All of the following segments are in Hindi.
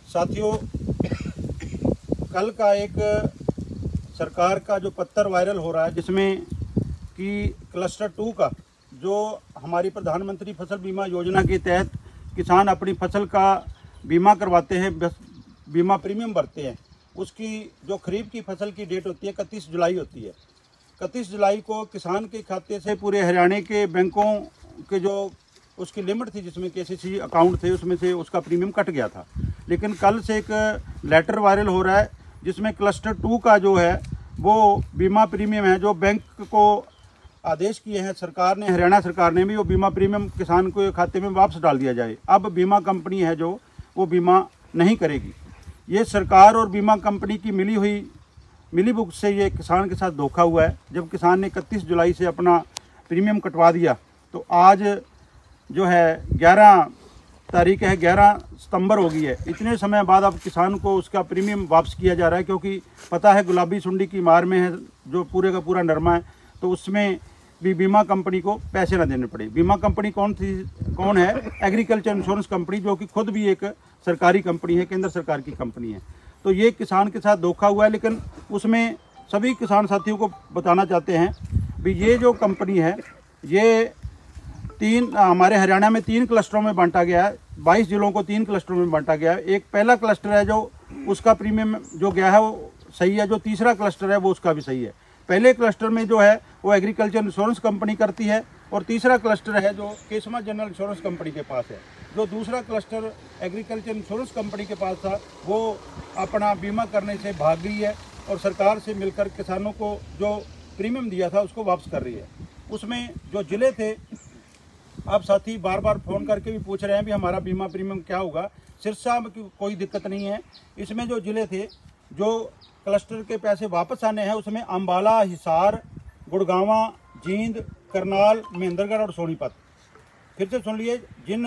साथियों, कल का एक सरकार का जो पत्र वायरल हो रहा है जिसमें कि क्लस्टर 2 का जो हमारी प्रधानमंत्री फसल बीमा योजना के तहत किसान अपनी फसल का बीमा करवाते हैं, बीमा प्रीमियम भरते हैं, उसकी जो खरीफ की फसल की डेट होती है 31 जुलाई होती है। 31 जुलाई को किसान के खाते से पूरे हरियाणा के बैंकों के जो उसकी लिमिट थी जिसमें KCC अकाउंट थे उसमें से उसका प्रीमियम कट गया था। लेकिन कल से एक लेटर वायरल हो रहा है जिसमें क्लस्टर 2 का जो है वो बीमा प्रीमियम है जो बैंक को आदेश किए हैं सरकार ने, हरियाणा सरकार ने भी, वो बीमा प्रीमियम किसान को खाते में वापस डाल दिया जाए। अब बीमा कंपनी है जो वो बीमा नहीं करेगी। ये सरकार और बीमा कंपनी की मिली भुगत से ये किसान के साथ धोखा हुआ है। जब किसान ने 31 जुलाई से अपना प्रीमियम कटवा दिया तो आज जो है 11 तारीख है, 11 सितंबर हो गई है। इतने समय बाद अब किसान को उसका प्रीमियम वापस किया जा रहा है क्योंकि पता है गुलाबी सुंडी की मार में है जो पूरे का पूरा नरमा है, तो उसमें भी बीमा कंपनी को पैसे ना देने पड़े। बीमा कंपनी कौन है? एग्रीकल्चर इंश्योरेंस कंपनी, जो कि खुद भी एक सरकारी कंपनी है, केंद्र सरकार की कंपनी है। तो ये किसान के साथ धोखा हुआ है। लेकिन उसमें सभी किसान साथियों को बताना चाहते हैं भी ये जो कंपनी है ये हमारे हरियाणा में 3 क्लस्टरों में बांटा गया है। 22 जिलों को 3 क्लस्टरों में बांटा गया है। एक पहला क्लस्टर है जो उसका प्रीमियम जो गया है वो सही है, जो तीसरा क्लस्टर है वो उसका भी सही है। पहले क्लस्टर में जो है वो एग्रीकल्चर इंश्योरेंस कंपनी करती है और तीसरा क्लस्टर है जो केसमा जनरल इंश्योरेंस कंपनी के पास है। जो दूसरा क्लस्टर एग्रीकल्चर इंश्योरेंस कंपनी के पास था वो अपना बीमा करने से भाग गई है और सरकार से मिलकर किसानों को जो प्रीमियम दिया था उसको वापस कर रही है। उसमें जो जिले थे, अब साथी बार बार फ़ोन करके भी पूछ रहे हैं भी हमारा बीमा प्रीमियम क्या होगा। सिरसा में कोई दिक्कत नहीं है। इसमें जो जिले थे जो क्लस्टर के पैसे वापस आने हैं उसमें अम्बाला, हिसार, गुड़गांवा, जींद, करनाल, महेंद्रगढ़ और सोनीपत। फिर से सुन लिए, जिन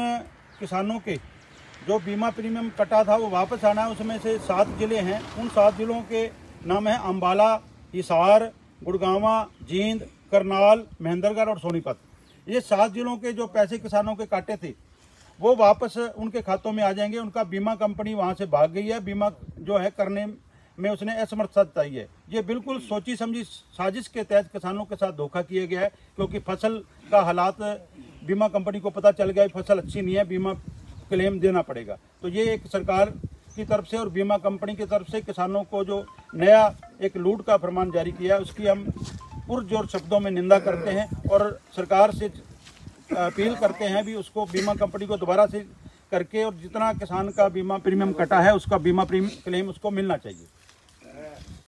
किसानों के जो बीमा प्रीमियम कटा था वो वापस आना है उसमें से 7 जिले हैं। उन 7 जिलों के नाम है अम्बाला, हिसार, गुड़गांवा, जींद, करनाल, महेंद्रगढ़ और सोनीपत। ये 7 जिलों के जो पैसे किसानों के काटे थे वो वापस उनके खातों में आ जाएंगे। उनका बीमा कंपनी वहाँ से भाग गई है। बीमा जो है करने में उसने असमर्थता जताई है। ये बिल्कुल सोची समझी साजिश के तहत किसानों के साथ धोखा किया गया है क्योंकि फसल का हालात बीमा कंपनी को पता चल गया, फसल अच्छी नहीं है, बीमा क्लेम देना पड़ेगा। तो ये एक सरकार की तरफ से और बीमा कंपनी की तरफ से किसानों को जो नया एक लूट का फरमान जारी किया है उसकी हम पुरजोर शब्दों में निंदा करते हैं और सरकार से अपील करते हैं भी उसको बीमा कंपनी को दोबारा से करके और जितना किसान का बीमा प्रीमियम कटा है उसका बीमा प्रीमियम क्लेम उसको मिलना चाहिए।